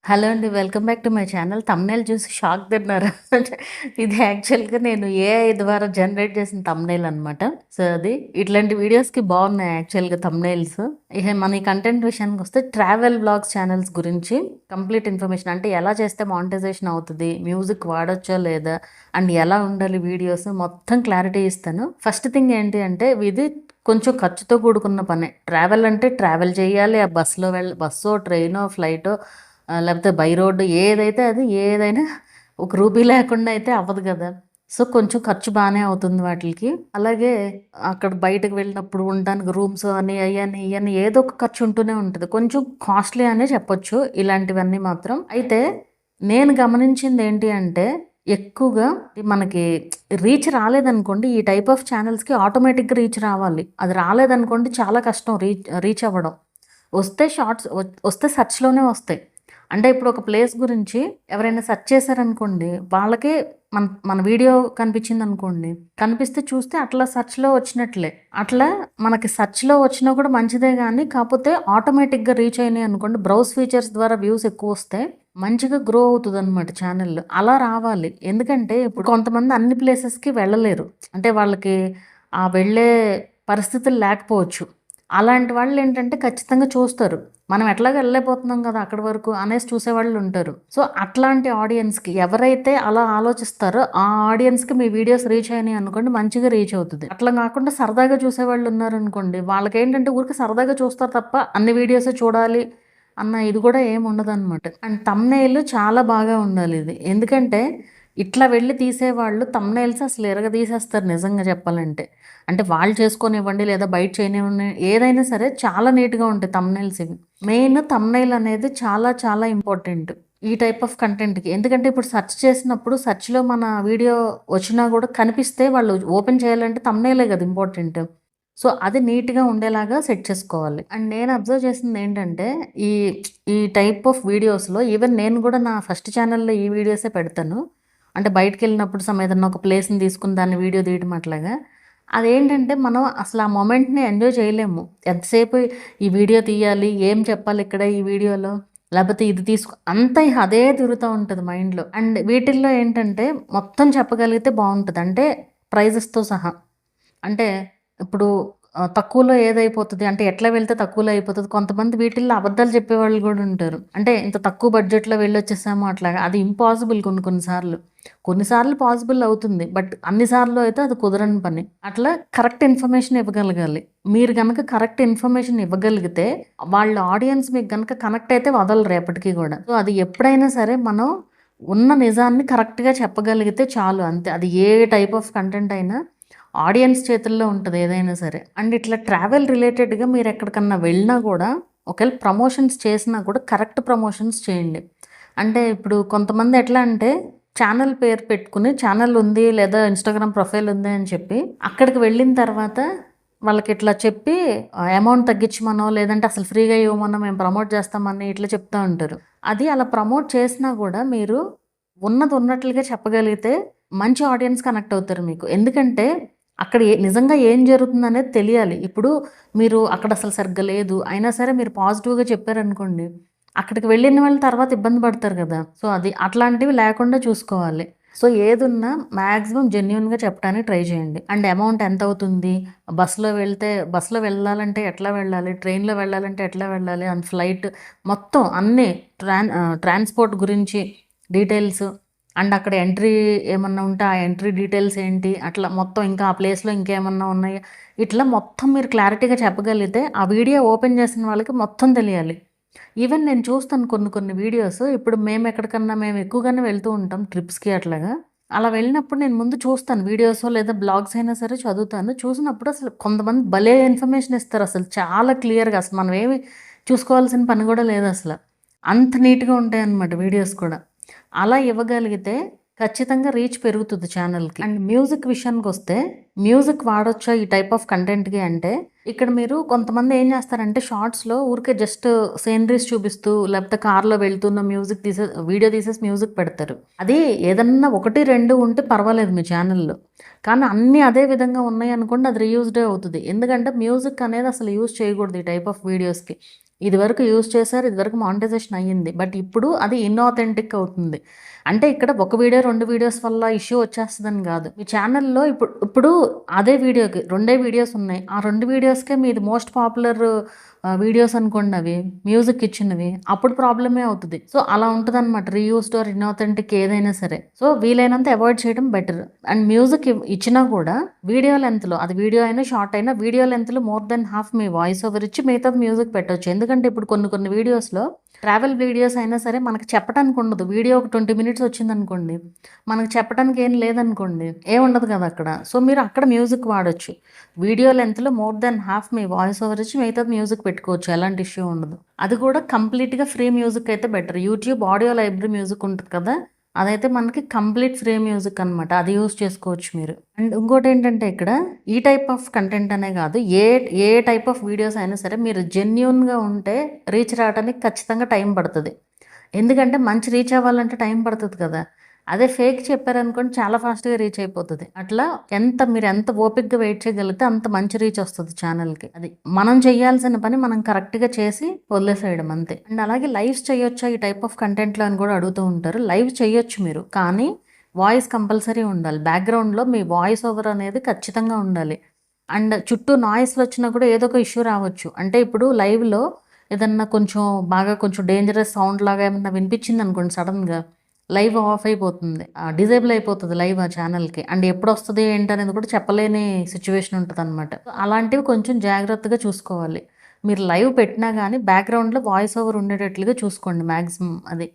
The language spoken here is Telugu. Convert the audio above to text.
హలో అండి. Welcome back to my channel. Thumbnail చూసి షాక్ తిన్నారా? ఇది యాక్చువల్‌గా నేను ఏఐ ద్వారా జనరేట్ చేసిన థంబ్‌నెయిల్ అనమాట. సో, అది ఇట్లాంటి వీడియోస్‌కి బాగున్నాయి యాక్చువల్‌గా థంబ్‌నెయిల్స్. ఇక మన ఈ కంటెంట్ విషయానికొస్తే ట్రావెల్ వ్లాగ్స్ ఛానల్స్ గురించి కంప్లీట్ ఇన్ఫర్మేషన్ అంటే ఎలా చేస్తే మానిటైజేషన్ అవుతది? మ్యూజిక్ వాడొచ్చా లేదా? అండ్ ఎలా ఉండాలి వీడియోస్ మొత్తం క్లారిటీ ఇస్తాను. ఫస్ట్ థింగ్ ఏంటి అంటే ఇది కొంచెం ఖర్చుతో కూడుకున్న పనే. ట్రావెల్ అంటే ట్రావెల్ చేయాలి. ఆ బస్సో, ట్రైనో, ఫ్లైటో లేకపోతే బై రోడ్డు ఏదైతే అది ఏదైనా ఒక రూపీ లేకుండా అయితే అవ్వదు కదా! సో, కొంచెం ఖర్చు బానే అవుతుంది వాటిలికి. అలాగే అక్కడ బయటకు వెళ్ళినప్పుడు ఉండడానికి రూమ్స్ అని, అయ్యని, ఇయ్యని ఏదో ఒక ఖర్చు ఉంటూనే ఉంటది. కొంచెం కాస్ట్‌లీ అనే చెప్పొచ్చు ఇలాంటివన్నీ మాత్రం. అయితే నేను గమనించిందేంటి అంటే ఎక్కువగా మనకి రీచ్ రాలేదనుకోండి ఈ టైప్ ఆఫ్ ఛానల్స్‌కి ఆటోమేటిక్‌గా రీచ్ రావాలి. అది రాలేదనుకోండి చాలా కష్టం రీచ్ అవ్వడం. వస్తే షార్ట్స్ వస్తే సెర్చ్‌లోనే వస్తాయి. అంటే ఇప్పుడు ఒక ప్లేస్ గురించి ఎవరైనా సెర్చ్ చేశారనుకోండి, వాళ్ళకే మన మన వీడియో కనిపించిందనుకోండి, కనిపిస్తే చూస్తే అట్లా సెర్చ్‌లో వచ్చినట్లే. అట్లా మనకి సెర్చ్‌లో వచ్చినా కూడా మంచిదే గానీ, కాపోతే ఆటోమేటిక్‌గా రీచ్ అయినాయి అనుకోండి, బ్రౌజ్ ఫీచర్స్ ద్వారా వ్యూస్ ఎక్కువొస్తే మంచిగా గ్రో అవుతదనమాట ఛానెల్. అలా రావాలి. ఎందుకంటే ఇప్పుడు కొంతమంది అన్ని ప్లేసెస్‌కి వెళ్ళలేరు. అంటే వాళ్ళకి ఆ వెళ్ళే పరిస్థితులు లేకపోవచ్చు. అలాంటి వాళ్ళేంటంటే ఖచ్చితంగా చూస్తారు. మనం ఎట్లాగో ఎళ్ళలేకపోతున్నాం గదా! అక్కడి వరకు అనేసి చూసేవాళ్ళుంటారు. సో, అట్లాంటి ఆడియన్స్‌కి ఎవరైతే అలా ఆలోచిస్తారో ఆ ఆడియన్స్‌కి మీ వీడియోస్ రీచ్ అయినాయి అనుకోండి మంచిగా రీచ్ అవుతది. అట్లా గాకుండా సరదాగా చూసేవాళ్ళున్నారనుకోండి, వాళ్ళకేంటంటే ఊరికే సరదాగా చూస్తారు తప్ప అన్ని వీడియోసే చూడాలి అన్న ఇది గూడా ఏముండదనమాట. అండ్ థంబ్‌నెయిల్ చాలా బాగా ఉండాలిది. ఎందుకంటే ఇట్లా వెళ్లి తీసేవాళ్ళు థంబ్‌నెయిల్స్ అసలు ఇరగదీసేస్తారు నిజంగా చెప్పాలంటే. అంటే వాళ్ళు చేసుకోనివ్వండి లేదా బయట చేయనివ్వండి ఏదైనా సరే చాలా నీట్‌గా ఉంటాయి థంబ్‌నెయిల్స్ ఇవి. మెయిన్ థంబ్‌నెయిల్ అనేది చాలా చాలా ఇంపార్టెంట్. ఈ టైప్ ఆఫ్ కంటెంట్‌కి. ఎందుకంటే ఇప్పుడు సెర్చ్ చేసినప్పుడు సెర్చ్‌లో మన వీడియో వచ్చినా గూడా కనిపిస్తే వాళ్ళు ఓపెన్ చేయాలంటే థంబ్‌నెయిలే గదా ఇంపార్టెంట్. సో, అది నీట్‌గా ఉండేలాగా సెట్ చేసుకోవాలి. అండ్ నేను అబ్జర్వ్ చేసిందేంటంటే ఈ ఈ టైప్ ఆఫ్ వీడియోస్‌లో ఈవెన్ నేను గూడా నా ఫస్ట్ ఛానెల్‌లో ఈ వీడియోసే పెడతాను. అంటే బయటికెళ్ళినప్పుడు ఏదన్నా ఒక ప్లేస్‌ని తీసుకొని దాన్ని వీడియో తీయడం అట్లాగా. అదేంటంటే మనం అసలు ఆ మొమెంట్‌ని ఎంజాయ్ చేయలేము. ఎంతసేపు ఈ వీడియో తీయాలి, ఏం చెప్పాలిక్కడ ఈ వీడియోలో, లేపోతే ఇది అంతా ఇహ అదే తిరుగుతా ఉంటది మైండ్‌లో. అండ్ వీటిల్లో ఏంటంటే మొత్తం చెప్పగలిగితే బావుంటది. అంటే ప్రైజెస్‌తో సహా. అంటే ఇప్పుడు తక్కువలో ఏదైపోతది అంటే ఎట్లా వెళ్తే తక్కువలో అయిపోతది. కొంతమంది వీటిల్లో అబద్ధాలు చెప్పేవాళ్ళు గూడా ఉంటారు. అంటే ఇంత తక్కువ బడ్జెట్‌లో వెళ్ళొచ్చేసాము అట్లాగా. అది ఇంపాసిబుల్ కొన్ని కొన్ని సార్లు. కొన్ని సార్లు పాసిబుల్ అవుతుంది. బట్ అన్ని సార్లు అయితే అది కుదరని పని. అట్లా కరెక్ట్ ఇన్ఫర్మేషన్ ఇవ్వగలగాలి. మీరు గనక కరెక్ట్ ఇన్ఫర్మేషన్ ఇవ్వగలిగితే వాళ్ళ ఆడియన్స్ మీకు గనక కనెక్ట్ అయితే వదలరు ఎప్పటికి గూడా. సో, అది ఎప్పుడైనా సరే మనం ఉన్న నిజాన్ని కరెక్ట్‌గా చెప్పగలిగితే చాలు అంతే. అది ఏ టైప్ ఆఫ్ కంటెంట్ అయినా ఆడియన్స్ చేతుల్లో ఉంటది ఏదైనా సరే. అండ్ ఇట్లా ట్రావెల్ రిలేటెడ్‌గా మీరెక్కడికన్నా వెళ్ళినా గూడా, ఒకవేళ ప్రమోషన్స్ చేసినా కూడా కరెక్ట్ ప్రమోషన్స్ చేయండి. అంటే ఇప్పుడు కొంతమంది ఎట్లా అంటే, ఛానెల్ పేరు పెట్టుకొని ఛానెల్ ఉంది లేదా ఇన్‌స్టాగ్రామ్ ప్రొఫైల్ ఉంది అని చెప్పి, అక్కడికి వెళ్ళిన తర్వాత వాళ్ళకిట్లా చెప్పి అమౌంట్ తగ్గించమనో, లేదంటే అసలు ఫ్రీగా ఇవ్వమనో, మేము ప్రమోట్ చేస్తామని ఇట్లా చెప్తా ఉంటారు. అది అలా ప్రమోట్ చేసినా గూడా మీరు ఉన్నది ఉన్నట్లుగా చెప్పగలిగితే మంచి ఆడియన్స్ కనెక్ట్ అవుతారు మీకు. ఎందుకంటే అక్కడ నిజంగా ఏం జరుగుతుందనేది తెలియాలి. ఇప్పుడు మీరు అక్కడ అసలు సరిగ్గా లేదు. అయినా సరే మీరు పాజిటివ్‌గా చెప్పారనుకోండి, అక్కడికి వెళ్ళిన వాళ్ళు తర్వాత ఇబ్బంది పడతారు గదా! సో, అది అట్లాంటివి లేకుండా చూసుకోవాలి. సో, ఏదున్నా మాక్సిమం జెన్యూన్‌గా చెప్పడానికి ట్రై చేయండి. అండ్ అమౌంట్ ఎంతవుతుంది? బస్‌లో వెళ్ళాలంటే ఎట్లా వెళ్ళాలి? ట్రైన్‌లో వెళ్ళాలంటే ఎట్లా వెళ్ళాలి? అండ్ ఫ్లైట్ మొత్తం అన్నీ ట్రాన్స్‌పోర్ట్ గురించి డీటెయిల్స్ అండ్ అక్కడ ఎంట్రీ ఏమన్నా ఉంటే ఆ ఎంట్రీ డీటెయిల్స్ ఏంటి? అట్లా మొత్తం ఇంకా ఆ ప్లేస్‌లో ఇంకేమన్నా ఉన్నాయా? ఇట్లా మొత్తం మీరు క్లారిటీగా చెప్పగలిగితే ఆ వీడియో ఓపెన్ చేసిన వాళ్ళకి మొత్తం తెలియాలి. ఈవెన్ నేను చూస్తాను కొన్ని కొన్ని వీడియోస్ ఇప్పుడు మేము ఎక్కువగానే వెళ్తూ ఉంటాం ట్రిప్స్‌కి అట్లాగా. అలా వెళ్ళినప్పుడు నేను ముందు చూస్తాను వీడియోసో లేదా బ్లాగ్స్ అయినా సరే చదువుతాను. చూసినప్పుడు అసలు కొంతమంది భలే ఇన్ఫర్మేషన్ ఇస్తారసలు చాలా క్లియర్‌గా అసలు మనం ఏమి చూసుకోవాల్సిన పని కూడా లేదసల. అంత నీట్‌గా ఉంటాయన్నమాట వీడియోస్ కూడా. అలా ఇవ్వగలిగితే ఖచ్చితంగా రీచ్ పెరుగుతుంది ఛానల్‌కి. అండ్ మ్యూజిక్ విషయానికొస్తే, మ్యూజిక్ వాడొచ్చా ఈ టైప్ ఆఫ్ కంటెంట్‌కి అంటే, ఇక్కడ మీరు కొంతమంది ఏం చేస్తారంటే షార్ట్స్‌లో ఊరికే జస్ట్ సీనరీస్ చూపిస్తూ, లేకపోతే కార్‌లో వెళ్తున్న వీడియో తీసేసి మ్యూజిక్ పెడతారు. అది ఏదన్నా 1, 2 ఉంటే పర్వాలేదు మీ ఛానల్‌లో. కానీ అన్నీ అదే విధంగా ఉన్నాయనుకోండి అది రీయూజ్డే అవుతది. ఎందుకంటే మ్యూజిక్ అనేది అసలు యూజ్ చేయకూడదు ఈ టైప్ ఆఫ్ వీడియోస్‌కి. ఇదివరకు యూజ్ చేశారు. ఇదివరకు మానిటైజేషన్ అయ్యింది. బట్ ఇప్పుడు అది ఇన్‌ఆథెంటిక్ అవుతుంది. అంటే ఇక్కడ ఒక వీడియో, 2 వీడియోస్ వల్ల ఇష్యూ వచ్చేస్తదని గాదు. మీ ఛానెల్‌లో ఇప్పుడు అదే వీడియోకి 2 వీడియోస్ ఉన్నాయి. ఆ 2 వీడియోస్‌కే మీది మోస్ట్ పాపులర్ వీడియోస్ అనుకోండి అవి. మ్యూజిక్ ఇచ్చినవి. అప్పుడు ప్రాబ్లమే అవుతది. సో, అలా ఉంటదనమాట. రీయూజ్డ్ ఆర్ ఇన్‌ఆథెంటిక్ ఏదైనా సరే. సో, వీలైనంత అవాయిడ్ చేయడం బెటర్. అండ్ మ్యూజిక్ ఇచ్చినా కూడా వీడియో లెంగ్త్‌లో అది వీడియో అయినా, షార్ట్ అయినా వీడియో లెంగ్త్‌లో మోర్ దెన్ హాఫ్ మీ వాయిస్ ఓవర్ ఇచ్చి మిగతాది మ్యూజిక్ పెట్టొచ్చు. ఎందుకంటే ఇప్పుడు కొన్ని వీడియోస్‌లో ట్రావెల్ వీడియోస్ అయినా సరే మనకు చెప్పడానికి ఉండదు. వీడియో ఒక 20 మినిట్స్ వచ్చిందనుకోండి. మనకు చెప్పడానికి ఏం లేదనుకోండి. ఏముండదు కదా అక్కడ. సో, మీరు అక్కడ మ్యూజిక్ వాడొచ్చు. వీడియో లెంగ్త్‌లో మోర్ దెన్ హాఫ్ మీ వాయిస్ ఓవర్ ఇచ్చి మిగతాది మ్యూజిక్ పెట్టుకోవచ్చు. ఎలాంటి ఇష్యూ ఉండదు. అది కూడా కంప్లీట్‌గా ఫ్రీ మ్యూజిక్ అయితే better. YouTube audio library music ఉంటది కదా! అదైతే మనకి కంప్లీట్ ఫ్రీ మ్యూజిక్ అనమాట. అది యూజ్ చేసుకోవచ్చు మీరు. అండ్ ఇంకోటేంటంటే ఇక్కడ ఈ టైప్ ఆఫ్ కంటెంట్ అనే కాదు. ఏ టైప్ ఆఫ్ వీడియోస్ అయినా సరే మీరు జెన్యూన్‌గా ఉంటే రీచ్ రావడానికి ఖచ్చితంగా టైం పడతది. ఎందుకంటే మంచి రీచ్ అవ్వాలంటే టైం పడతది కదా! అదే ఫేక్ చెప్పారనుకోండి చాలా ఫాస్ట్‌గా రీచ్ అయిపోతది. అట్లా మీరెంత ఓపికగా వెయిట్ చేయగలిగితే అంత మంచి రీచ్ వస్తది ఛానెల్‌కి. అది. మనం చేయాల్సిన పని మనం కరెక్ట్‌గా చేసి వదిలేసేయడం అంతే. అండ్ అలాగే లైవ్స్ చేయొచ్చా ఈ టైప్ ఆఫ్ కంటెంట్‌లో అని కూడా అడుగుతూ ఉంటారు. లైవ్ చేయొచ్చు మీరు. కానీ వాయిస్ కంపల్సరీ ఉండాలి. బ్యాక్‌గ్రౌండ్‌లో మీ వాయిస్ ఓవర్ అనేది ఖచ్చితంగా ఉండాలి. అండ్ చుట్టూ నాయిస్‌లొచ్చినా కూడా ఏదో ఒక ఇష్యూ రావచ్చు. అంటే ఇప్పుడు లైవ్‌లో ఏదన్నా కొంచెం డేంజరస్ సౌండ్ లాగా ఏమన్నా వినిపించిందనుకోండి సడెన్‌గా లైవ్ ఆఫ్ అయిపోతుంది. డిజేబుల్ అయిపోతది లైవ్ ఆ ఛానెల్‌కి. అండ్ ఎప్పుడొస్తది ఏంటనేది కూడా చెప్పలేని సిట్యుయేషన్ ఉంటదనమాట. అలాంటివి కొంచెం జాగ్రత్తగా చూసుకోవాలి. మీరు లైవ్ పెట్టినా గానీ బ్యాక్‌గ్రౌండ్‌లో వాయిస్ ఓవర్ ఉండేటట్లుగా చూసుకోండి మాక్సిమం అది.